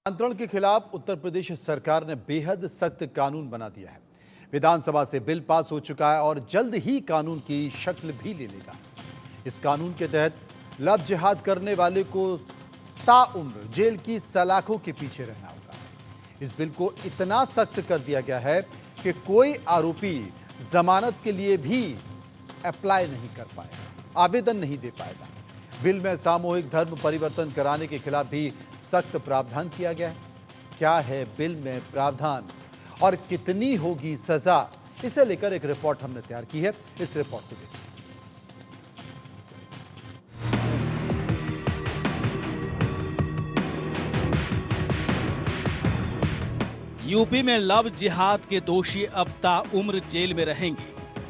धर्मांतरण के खिलाफ उत्तर प्रदेश सरकार ने बेहद सख्त कानून बना दिया है। विधानसभा से बिल पास हो चुका है और जल्द ही कानून की शक्ल भी ले लेगा। इस कानून के तहत लव जिहाद करने वाले को ताउम्र जेल की सलाखों के पीछे रहना होगा। इस बिल को इतना सख्त कर दिया गया है कि कोई आरोपी जमानत के लिए भी अप्लाई नहीं कर पाएगा, आवेदन नहीं दे पाएगा। बिल में सामूहिक धर्म परिवर्तन कराने के खिलाफ भी सख्त प्रावधान किया गया है। क्या है बिल में प्रावधान और कितनी होगी सजा, इसे लेकर एक रिपोर्ट हमने तैयार की है। इस रिपोर्ट को देखिए। यूपी में लव जिहाद के दोषी अब ताउम्र जेल में रहेंगे।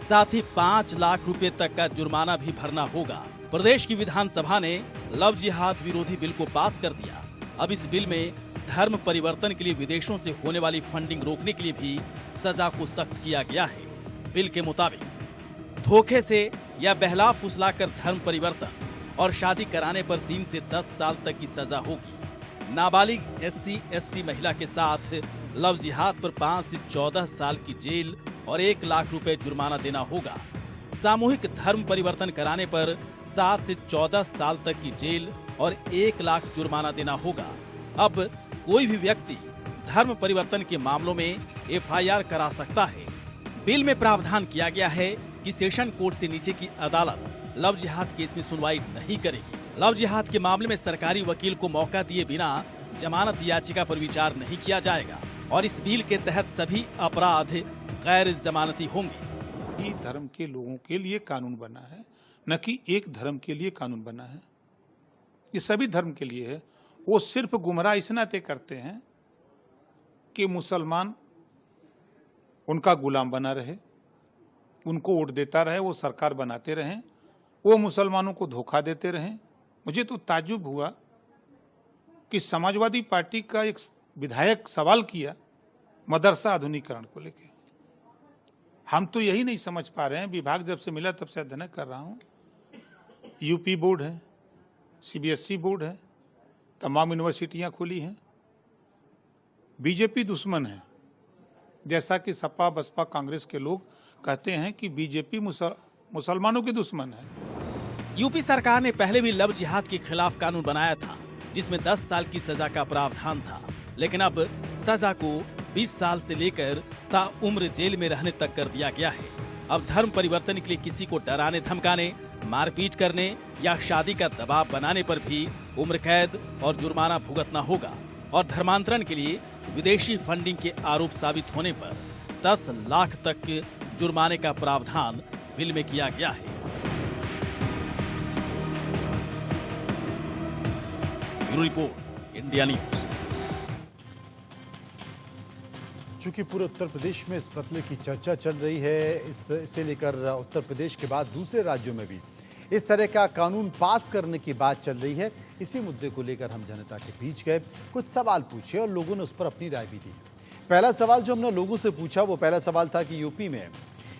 साथ ही 5 लाख रुपए तक का जुर्माना भी भरना होगा। प्रदेश की विधानसभा ने लव जिहाद विरोधी बिल को पास कर दिया। अब इस बिल में धर्म परिवर्तन के लिए विदेशों से होने वाली फंडिंग रोकने के लिए भी सजा को सख्त किया गया है। बिल के मुताबिक धोखे से या बहला फुसलाकर धर्म परिवर्तन और शादी कराने पर 3 से 10 साल तक की सजा होगी। नाबालिग SC/ST महिला के साथ लव जिहाद पर 5 से 14 साल की जेल और 1 लाख रुपए जुर्माना देना होगा। सामूहिक धर्म परिवर्तन कराने पर 7 से 14 साल तक की जेल और 1 लाख जुर्माना देना होगा। अब कोई भी व्यक्ति धर्म परिवर्तन के मामलों में FIR करा सकता है। बिल में प्रावधान किया गया है कि सेशन कोर्ट से नीचे की अदालत लव जिहाद केस में सुनवाई नहीं करेगी। लव जिहाद के मामले में सरकारी वकील को मौका दिए बिना जमानत याचिका पर विचार नहीं किया जाएगा और इस बिल के तहत सभी अपराध गैर जमानती होंगे। धर्म के लोगों के लिए कानून बना है, न कि एक धर्म के लिए कानून बना है। ये सभी धर्म के लिए है। वो सिर्फ गुमराह इस नाते करते हैं कि मुसलमान उनका गुलाम बना रहे, उनको वोट देता रहे, वो सरकार बनाते रहें, वो मुसलमानों को धोखा देते रहें। मुझे तो ताज्जुब हुआ कि समाजवादी पार्टी का एक विधायक सवाल किया मदरसा आधुनिकीकरण को लेकर। हम तो यही नहीं समझ पा रहे हैं, विभाग जब से मिला तब से अध्ययन कर रहा हूं। यूपी बोर्ड है, CBSE बोर्ड है, तमाम यूनिवर्सिटियां खुली हैं। बीजेपी दुश्मन है, जैसा कि सपा बसपा कांग्रेस के लोग कहते हैं कि बीजेपी मुसलमानों के दुश्मन है। यूपी सरकार ने पहले भी लव जिहाद के खिलाफ कानून बनाया था, जिसमें 10 साल की सजा का प्रावधान था, लेकिन अब सजा को 20 साल से लेकर ताउम्र जेल में रहने तक कर दिया गया है। अब धर्म परिवर्तन के लिए किसी को डराने धमकाने, मारपीट करने या शादी का दबाव बनाने पर भी उम्र कैद और जुर्माना भुगतना होगा और धर्मांतरण के लिए विदेशी फंडिंग के आरोप साबित होने पर 10 लाख तक जुर्माने का प्रावधान बिल में किया गया है। Bureau report, India news. चूंकि पूरे उत्तर प्रदेश में इस मसले की चर्चा चल रही है, इसे लेकर उत्तर प्रदेश के बाद दूसरे राज्यों में भी इस तरह का कानून पास करने की बात चल रही है। इसी मुद्दे को लेकर हम जनता के बीच गए, कुछ सवाल पूछे और लोगों ने उस पर अपनी राय भी दी। पहला सवाल जो हमने लोगों से पूछा वो पहला सवाल था कि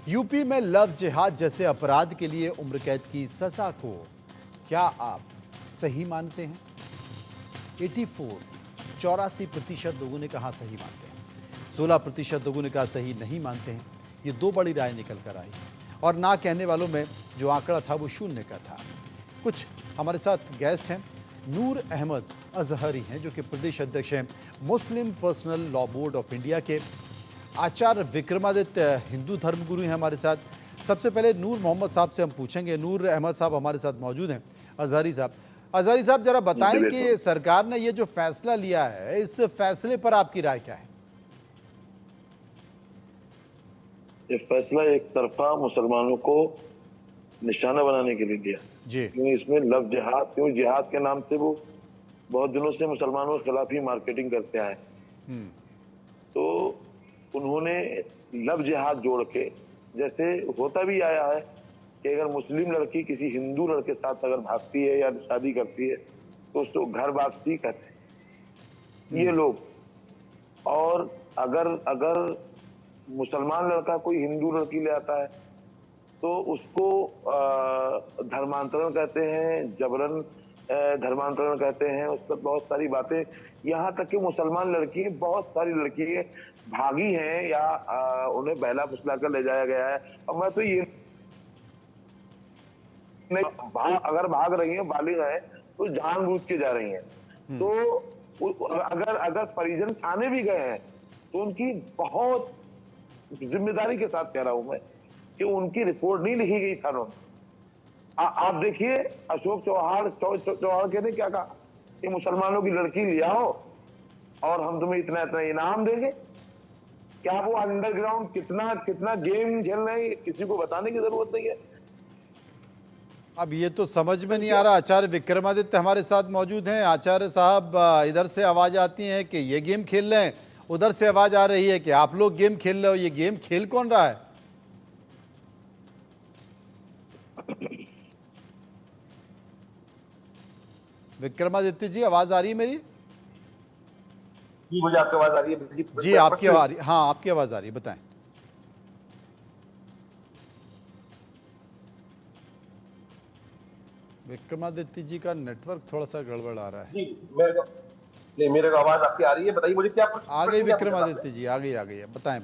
यूपी में लव जिहाद जैसे अपराध के लिए उम्र कैद की सजा को क्या आप सही मानते हैं? 84% लोगों ने कहा सही मानते हैं, 16% लोगों ने कहा सही नहीं मानते हैं। ये 2 बड़ी राय निकल कर आई और ना कहने वालों में जो आंकड़ा था वो 0 का था। कुछ हमारे साथ गेस्ट हैं, नूर अहमद अजहरी हैं जो कि प्रदेश अध्यक्ष हैं Muslim Personal Law Board of India के। आचार्य विक्रमादित्य हिंदू धर्मगुरु हैं हमारे साथ। सबसे पहले नूर मोहम्मद साहब से हम पूछेंगे। नूर अहमद साहब हमारे साथ मौजूद हैं। अजहरी साहब जरा बताएं कि सरकार ने ये जो फैसला लिया है, इस फैसले पर आपकी राय क्या है? ये फैसला एक तरफा मुसलमानों को निशाना बनाने के लिए दिया जी। क्यों इसमें लव जिहाद, क्यों जिहाद के नाम से वो बहुत दिनों से मुसलमानों के खिलाफ ही मार्केटिंग करते आए। तो उन्होंने लव जिहाद जोड़ के, जैसे होता भी आया है कि अगर मुस्लिम लड़की किसी हिंदू लड़के के साथ अगर भागती है या शादी करती है तो उसको घर वापसी कहते हैं ये लोग। और अगर मुसलमान लड़का कोई हिंदू लड़की ले आता है तो उसको धर्मांतरण कहते हैं, जबरन धर्मांतरण कहते हैं, उस पर बहुत सारी बातें, यहाँ तक कि मुसलमान लड़की, बहुत सारी लड़की भागी हैं या उन्हें बहला फुसला कर ले जाया गया है। और मैं तो ये अगर भाग रही हैं, बालिग हैं, तो जानबूझ के जा रही हैं। तो अगर परिजन थाने भी गए हैं तो उनकी बहुत जिम्मेदारी के साथ कह रहा हूं मैं कि उनकी रिपोर्ट नहीं लिखी गई थानों में। आप देखिए अशोक चौहान के ने क्या कहा कि मुसलमानों की लड़की ले आओ और हम तुम्हें इतना इतना इनाम देंगे। क्या वो अंडरग्राउंड कितना गेम खेल रहे हैं किसी को बताने की जरूरत नहीं है। अब ये तो समझ में नहीं आ रहा। आचार्य विक्रमादित्य हमारे साथ मौजूद हैं। आचार्य साहब, इधर से आवाज आती है कि ये गेम खेल रहे हैं, उधर से आवाज आ रही है कि आप लोग गेम खेल रहे हो। ये गेम खेल कौन रहा है? विक्रमादित्य जी, आवाज आ रही है मेरी? जी, मुझे आपकी आवाज आ रही है जी, आपकी आवाज आ रही है। हाँ, आपकी आवाज आ रही है, बताएं। विक्रमादित्य जी का नेटवर्क थोड़ा सा गड़बड़ आ रहा है। जी, मेरे को आवाज आपकी आ रही है। बताइए मुझे क्या आ गई विक्रमादित्य जी, आ गई बताएं।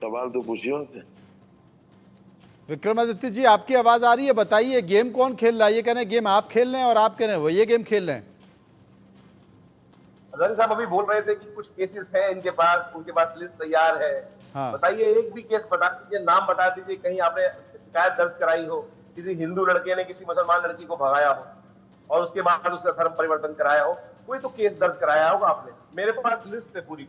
सवाल तो पूछिए उनसे। विक्रमादित्य जी, आपकी आवाज आ रही है, बताइए गेम कौन खेल रहा है? ये कह रहे हैं गेम आप खेल रहे हैं और आप कह रहे हैं वो ये गेम खेल रहे हैं। अजहरी साहब अभी बोल रहे थे कि कुछ केसेस हैं इनके पास, उनके पास लिस्ट तैयार है। हाँ। बताइए एक भी केस बता दीजिए, नाम बता दीजिए, कहीं आपने शिकायत दर्ज कराई हो, किसी हिंदू लड़के ने किसी मुसलमान लड़की को भगाया हो और उसके बाद उसका धर्म परिवर्तन कराया हो। कोई तो केस दर्ज कराया होगा आपने। मेरे पास लिस्ट है पूरी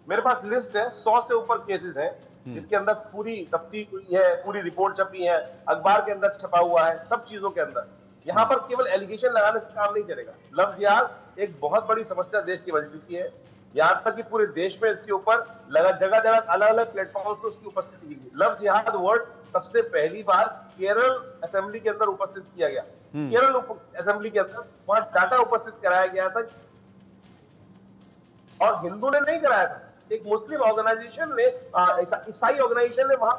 मेरे पास लिस्ट है, 100 से ऊपर केसेस हैं जिसके अंदर पूरी तफ्तीश हुई है, पूरी रिपोर्ट छपी है, अखबार के अंदर छपा हुआ है, सब चीजों के अंदर। यहाँ पर केवल एलिगेशन लगाने से काम नहीं चलेगा। लफ्ज जिहाद एक बहुत बड़ी समस्या देश की बन चुकी है, यहाँ तक कि पूरे देश में इसके ऊपर जगह जगह अलग अलग प्लेटफॉर्म पर उसकी उपस्थिति की। लफ्ज जिहाद वर्ड सबसे पहली बार केरल असेंबली के अंदर उपस्थित किया गया। केरल असेंबली के अंदर वहां डाटा उपस्थित कराया गया था और हिंदू ने नहीं कराया था, एक मुस्लिम ऑर्गेनाइजेशन ने, ईसाई ऑर्गेनाइजेशन ने वहां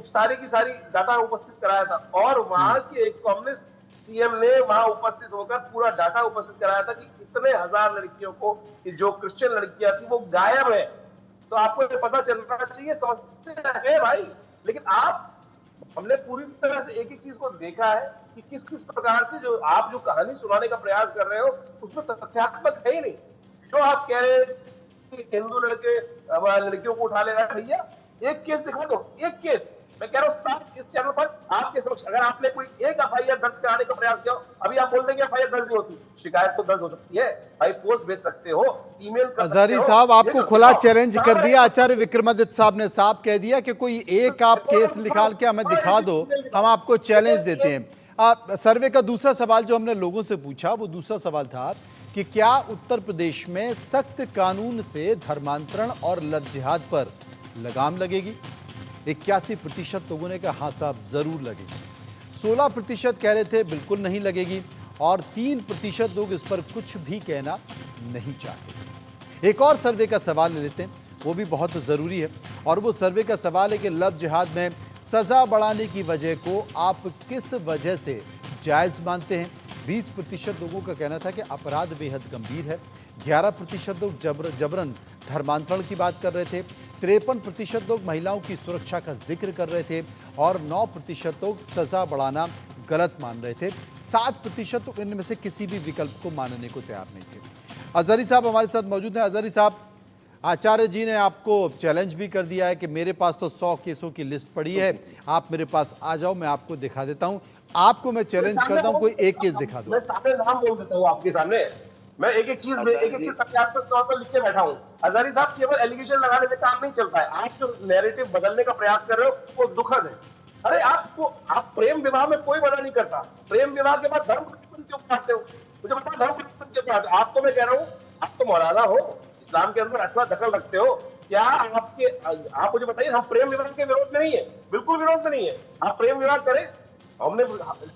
सारी की सारी डाटा उपस्थित कराया था और वहां की एक कम्युनिस्ट सीएम ने वहां उपस्थित होकर पूरा डाटा उपस्थित कराया था कि कितने हजार लड़कियों को, जो क्रिश्चियन लड़कियां थी वो गायब है। तो आपको ये पता चलना चाहिए, समझते है भाई। लेकिन हमने पूरी तरह से एक ही चीज को देखा है कि किस किस प्रकार से आप जो कहानी सुनाने का प्रयास कर रहे हो उसमें तथ्यात्मक है ही नहीं। जो आप कह रहे हैं कि हिंदू लड़कियों को उठा ले रहा है, भैया एक केस दिखा दो, एक केस। मैं कह रहा हूँ साफ इस चैनल पर आपके समझ, अगर आपने कोई एक एफआईआर दर्ज कराने का प्रयास किया, अभी आप बोल देंगे एफआईआर दर्ज नहीं होती, शिकायत तो दर्ज हो सकती है भाई, पोस्ट भेज सकते हो, ईमेल कर सकते हो। अजहरी साहब, आपको खुला चैलेंज कर दिया आचार्य विक्रमादित्य साहब ने, साफ कह दिया कि कोई एक आप केस निकाल के हमें दिखा दो, हम आपको चैलेंज देते हैं। सर्वे का दूसरा सवाल जो हमने लोगों से पूछा, वो दूसरा सवाल था कि क्या उत्तर प्रदेश में सख्त कानून से धर्मांतरण और लव जिहाद पर लगाम लगेगी? 81% लोगों ने कहा हाँ साहब जरूर लगेगी, 16% कह रहे थे बिल्कुल नहीं लगेगी और 3% लोग इस पर कुछ भी कहना नहीं चाहते। एक और सर्वे का सवाल ले लेते हैं, वो भी बहुत ज़रूरी है और वो सर्वे का सवाल है कि लव जिहाद में सज़ा बढ़ाने की वजह को आप किस वजह से जायज़ मानते हैं? 20% लोगों का कहना था कि अपराध बेहद गंभीर है, 11% लोग जबरन धर्मांतरण की बात कर रहे थे, 53% लोग महिलाओं की सुरक्षा का जिक्र कर रहे थे और 9% लोग सज़ा बढ़ाना गलत मान रहे थे। 7% लोग इनमें से किसी भी विकल्प को मानने को तैयार नहीं थे। अजहरी साहब हमारे साथ मौजूद हैं। अजहरी साहब, आचार्य जी ने आपको चैलेंज भी कर दिया है कि मेरे पास तो 100 केसों की लिस्ट पड़ी है, आप मेरे पास आ जाओ, मैं आपको दिखा देता हूं। आपको मैं चैलेंज करता हूं, कोई एक केस दिखा दो। मैं सामने नाम बोल देता हूं आपके सामने, मैं एक एक चीज तथ्यात्मक तौर पर लिख के बैठा हूं। अजहरी साहब, केवल एलिगेशन लगाने से काम नहीं चलता है, आप जो नैरेटिव बदलने का प्रयास कर रहे हो वो दुखद है। अरे आप प्रेम विवाह में कोई मना नहीं करता, प्रेम विवाह के बाद धर्म परिवर्तन क्यों चाहते हो? मुझे बताओ धर्म परिवर्तन क्यों चाहते हो? आपको मैं कह रहा हूँ, आप तो मौलाना हो, इस्लाम के अंदर ऐसा दखल रखते हो क्या? आप मुझे बताइए, हम प्रेम विवाह के विरोध में नहीं है, बिल्कुल विरोध में नहीं है, आप प्रेम विवाह करें, हमने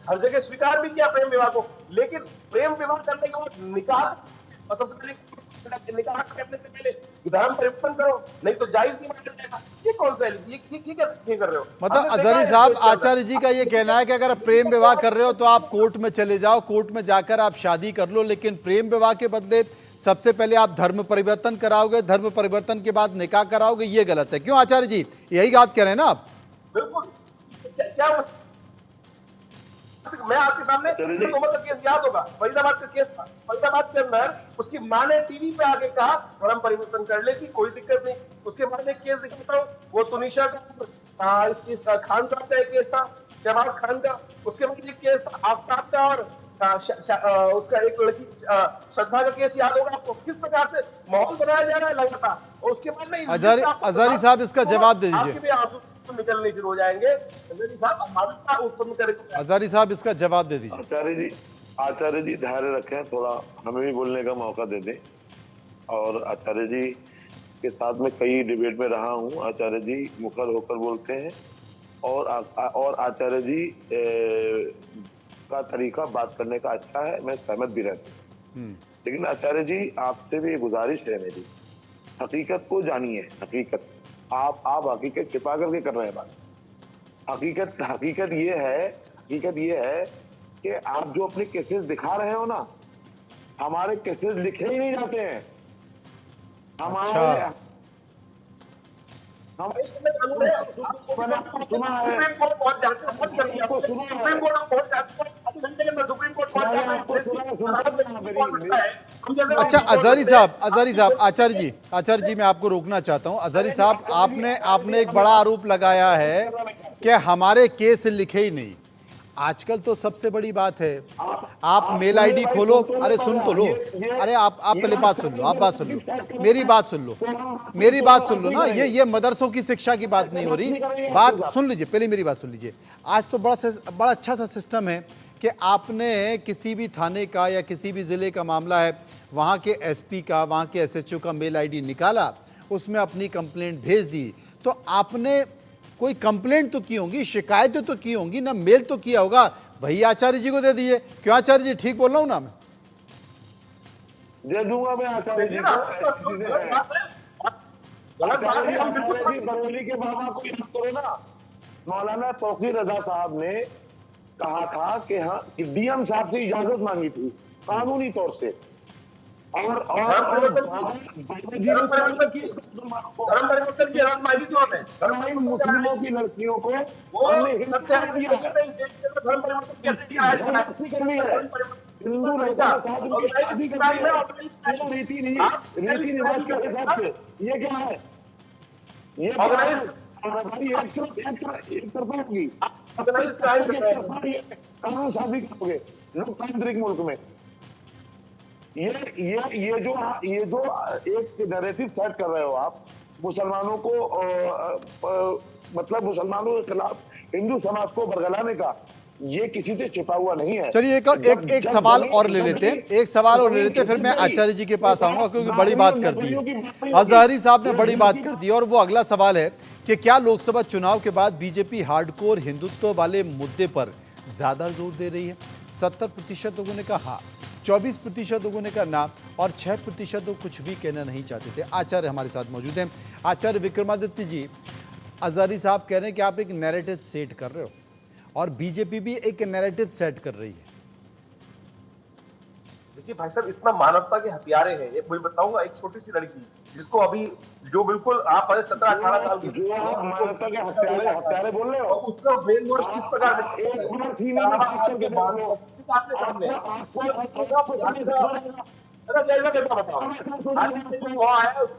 हर जगह स्वीकार भी किया प्रेम विवाह को, लेकिन प्रेम विवाह करने के बाद निकाह और सबसे पहले निकाह करने से पहले धर्म परिवर्तन करो, नहीं तो जायज नहीं माना जाएगा। ये कौन सा है? ये क्या कर रहे हो? मतलब हमने देखा अजहरी है साहब, देश के अंदर। आचार्य जी का ये कहना है कि अगर आप प्रेम विवाह कर रहे हो तो आप कोर्ट में चले जाओ, कोर्ट में जाकर आप शादी कर लो, लेकिन प्रेम विवाह के बदले सबसे पहले आप धर्म परिवर्तन कराओगे, धर्म परिवर्तन के बाद निकाह कराओगे, ये गलत है। क्यों आचार्य जी, यही बात कह रहे हैं ना आप? बिल्कुल। क्या मैं आपके सामने तोमर का केस याद होगा, फरीदाबाद का केस था। फरीदाबाद के अंदर उसकी मां ने टीवी पे आके कहा धर्म परिवर्तन कर लेती, कोई दिक्कत नहीं। उसके बाद एक केस दिखाता हूँ, वो तुनिशा का खान साहब का एक केस था, शहबाज खान का। उसके बाद एक केस आफ्ताब का और उसका एक लड़की श्रद्धा का केस याद होगा आपको। किस प्रकार से माहौल बनाया जा रहा है लगातार। और उसके बाद में अजहरी साहब इसका जवाब दे दीजिए। आंसू निकलने शुरू हो जाएंगे। अजहरी साहब इसका जवाब दे दीजिए। आचार्य जी धैर्य रखें, थोड़ा हमें भी बोलने का मौका दे दें। और आचार्य जी के साथ में कई डिबेट में रहा हूं। आचार्य जी मुखर होकर बोलते हैं और आचार्य जी का तरीका बात करने का अच्छा है, मैं सहमत भी रहता हूँ। लेकिन आचार्य जी आपसे भी गुजारिश है मेरी, हकीकत को जानिए। हकीकत आप हकीकत छिपा करके कर रहे हैं बात। हकीकत ये है कि आप जो अपने केसेस दिखा रहे हो ना, हमारे केसेस लिखे ही नहीं जाते हैं। अच्छा। अच्छा अजहरी साहब, आचार्य जी मैं आपको रोकना चाहता हूं। अजहरी साहब, आपने एक बड़ा आरोप लगाया है कि हमारे केस लिखे ही नहीं। आजकल तो सबसे बड़ी बात है, आप मेल आईडी खोलो। अरे सुन तो लो, अरे आप पहले बात सुन लो, आप बात सुन लो, मेरी बात सुन लो ना। ये मदरसों की शिक्षा की बात नहीं हो रही, बात सुन लीजिए, पहले मेरी बात सुन लीजिए। आज तो बड़ा अच्छा सा सिस्टम है कि आपने किसी भी थाने का या किसी भी ज़िले का मामला है, वहाँ के एसपी का, वहाँ के एसएचओ का मेल आईडी निकाला, उसमें अपनी कंप्लेंट भेज दी। तो आपने कोई कंप्लेंट तो की होंगी, शिकायतें तो की होंगी ना, मेल तो किया होगा, वही आचार्य जी को दे दीजिए। क्यों आचार्य जी, ठीक बोल रहा हूँ ना मैं? दे दूंगा मैं आचार्य जी को। बरेली के बाबा को याद करो ना, मौलाना तौकीर रजा साहब ने कहा था कि हाँ, डीएम साहब से इजाजत मांगी थी कानूनी तौर से। और मुस्लिमों की लड़कियों को हिंदू रीति रिवाज के हिसाब से ये क्या है? ये एक तरफा होगी, कानून साजी करोगे लोकतांत्रिक मुल्क में। ये जो एक नैरेटिव सेट कर रहे हो आप, मुसलमानों को मतलब मुसलमानों के खिलाफ हिंदू समाज को बरगलाने का, ये किसी से छिपा हुआ नहीं है। चलिए एक सवाल और ले लेते हैं, फिर मैं आचार्य जी के पास आऊंगा, क्योंकि बड़ी बात कर दी है अजहरी साहब ने, बड़ी बात कर दी। और वो अगला सवाल है कि क्या लोकसभा चुनाव के बाद बीजेपी हार्डकोर हिंदुत्व वाले मुद्दे पर ज्यादा जोर दे रही है? 70% लोगों ने कहा हाँ, 24% लोगों ने कहा ना, और 6% लोग कुछ भी कहना नहीं चाहते थे। आचार्य हमारे साथ मौजूद हैं। आचार्य विक्रमादित्य जी, अजहरी साहब कह रहे हैं कि आप एक नैरेटिव सेट कर रहे हो और बीजेपी भी एक नैरेटिव सेट कर रही है। देखिए भाई साहब, इतना मानवता के हथियारे हैं। एक मैं बताऊंगा, एक छोटी सी लड़की जिसको अभी जो बिल्कुल आप 17-18 साल की, जो मानवता के हथियारे बोल रहे हो, उसका ब्रेन वॉश किस प्रकार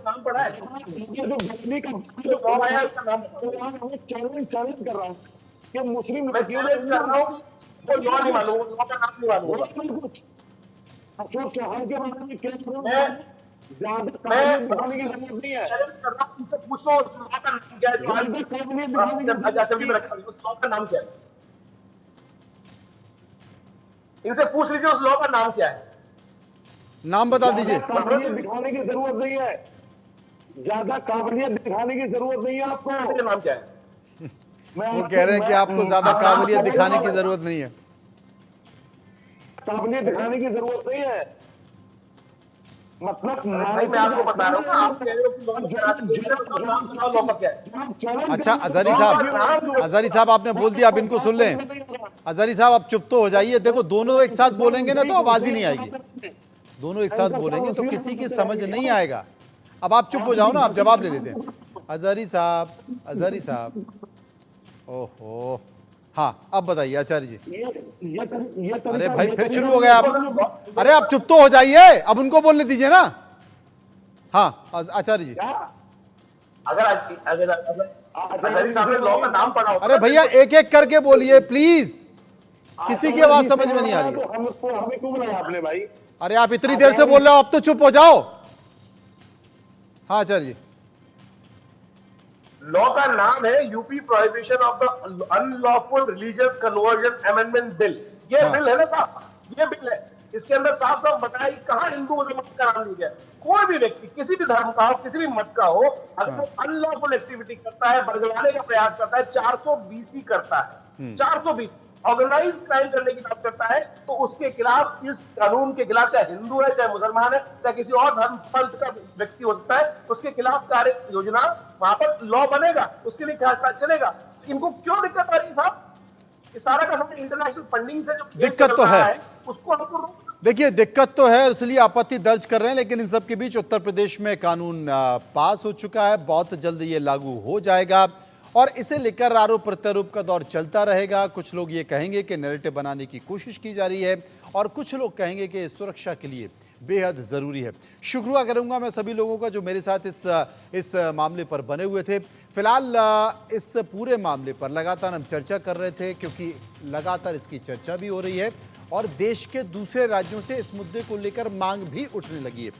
नाम पड़ा है, चैलेंज कर रहा हूँ कि मुस्लिम लड़कियों ने वो लॉ नहीं मालूम, लॉ का नाम नहीं मालूम। अशोक चौहान के बारे में क्या ज्यादा दिखाने की जरूरत नहीं है। पूछो लॉ का नाम क्या है, उस लॉ का नाम क्या है, इनसे पूछ लीजिए उस लॉ का नाम क्या है। नाम बता दीजिए। काबिलियत दिखाने की जरूरत नहीं है, ज्यादा काबिलियत दिखाने की जरूरत नहीं है आपको। नाम क्या है? वो कह रहे हैं कि आपको ज्यादा काबिलियत दिखाने की जरूरत नहीं है। काबिलियत दिखाने की जरूरत नहीं है। मतलब भाई मैं आपको बता रहा हूँ ना, आप कह रहे हो कि लॉ नाम बनाओ, लॉ का क्या है? अच्छा अजहरी साहब आपने बोल दिया, अब इनको सुन लें। अजहरी साहब आप चुप तो हो जाइए। देखो दोनों एक साथ बोलेंगे ना तो आवाज ही नहीं आएगी, दोनों एक साथ बोलेंगे तो किसी की समझ नहीं आएगा। अब आप चुप हो जाओ ना, आप जवाब ले लेते हैं। अजहरी साहब ओहो, हाँ अब बताइए आचार्य जी। अरे भाई फिर शुरू हो गया आप। अरे आप चुप तो हो जाइए, अब उनको बोलने दीजिए ना। हाँ आचार्य जी। अगर अजहरी साहब ने लॉ का नाम पढ़ा होगा, अरे भैया एक एक करके बोलिए प्लीज, किसी की आवाज समझ में नहीं आ रही है। हमें क्यों बुलाया आपने भाई? अरे आप इतनी देर से बोल रहे हो, अब तो चुप हो जाओ। हाँ आचार्य जी। लॉ का नाम है UP prohibition of the unlawful religious conversion amendment bill. ये हाँ। बिल है ना साहब, ये बिल है। इसके अंदर साफ साफ बताया कि कहां हिंदू मुसलमान का नाम लिया गया। कोई भी व्यक्ति किसी भी धर्म का हो, किसी भी मत का हो, अगर वो अनलॉफुल एक्टिविटी करता है, बरगलाने का प्रयास करता है, 420 करता है, 420 ऑर्गेनाइज क्राइम करने की बात करता है, तो उसके खिलाफ, इस कानून के खिलाफ, चाहे हिंदू है, चाहे मुसलमान है, चाहे किसी और धर्म पंथ का व्यक्ति हो सकता है, उसके खिलाफ कार्य योजना वहां पर लॉ बनेगा, उसके लिए क्या चलेगा। इनको क्यों दिक्कत आ रही है साहब? ये सारा का सब इंटरनेशनल फंडिंग से जो खेल दिक्कत चल तो रहा है। उसको हमको देखिए दिक्कत तो है, इसलिए आपत्ति दर्ज कर रहे हैं, लेकिन इन सब के बीच उत्तर प्रदेश में कानून पास हो चुका है, बहुत जल्द ये लागू हो जाएगा और इसे लेकर आरोप प्रत्यारोप का दौर चलता रहेगा। कुछ लोग ये कहेंगे कि नैरेटिव बनाने की कोशिश की जा रही है और कुछ लोग कहेंगे कि सुरक्षा के लिए बेहद ज़रूरी है। शुक्रिया करूंगा मैं सभी लोगों का जो मेरे साथ इस मामले पर बने हुए थे। फिलहाल इस पूरे मामले पर लगातार हम चर्चा कर रहे थे, क्योंकि लगातार इसकी चर्चा भी हो रही है और देश के दूसरे राज्यों से इस मुद्दे को लेकर मांग भी उठने लगी है।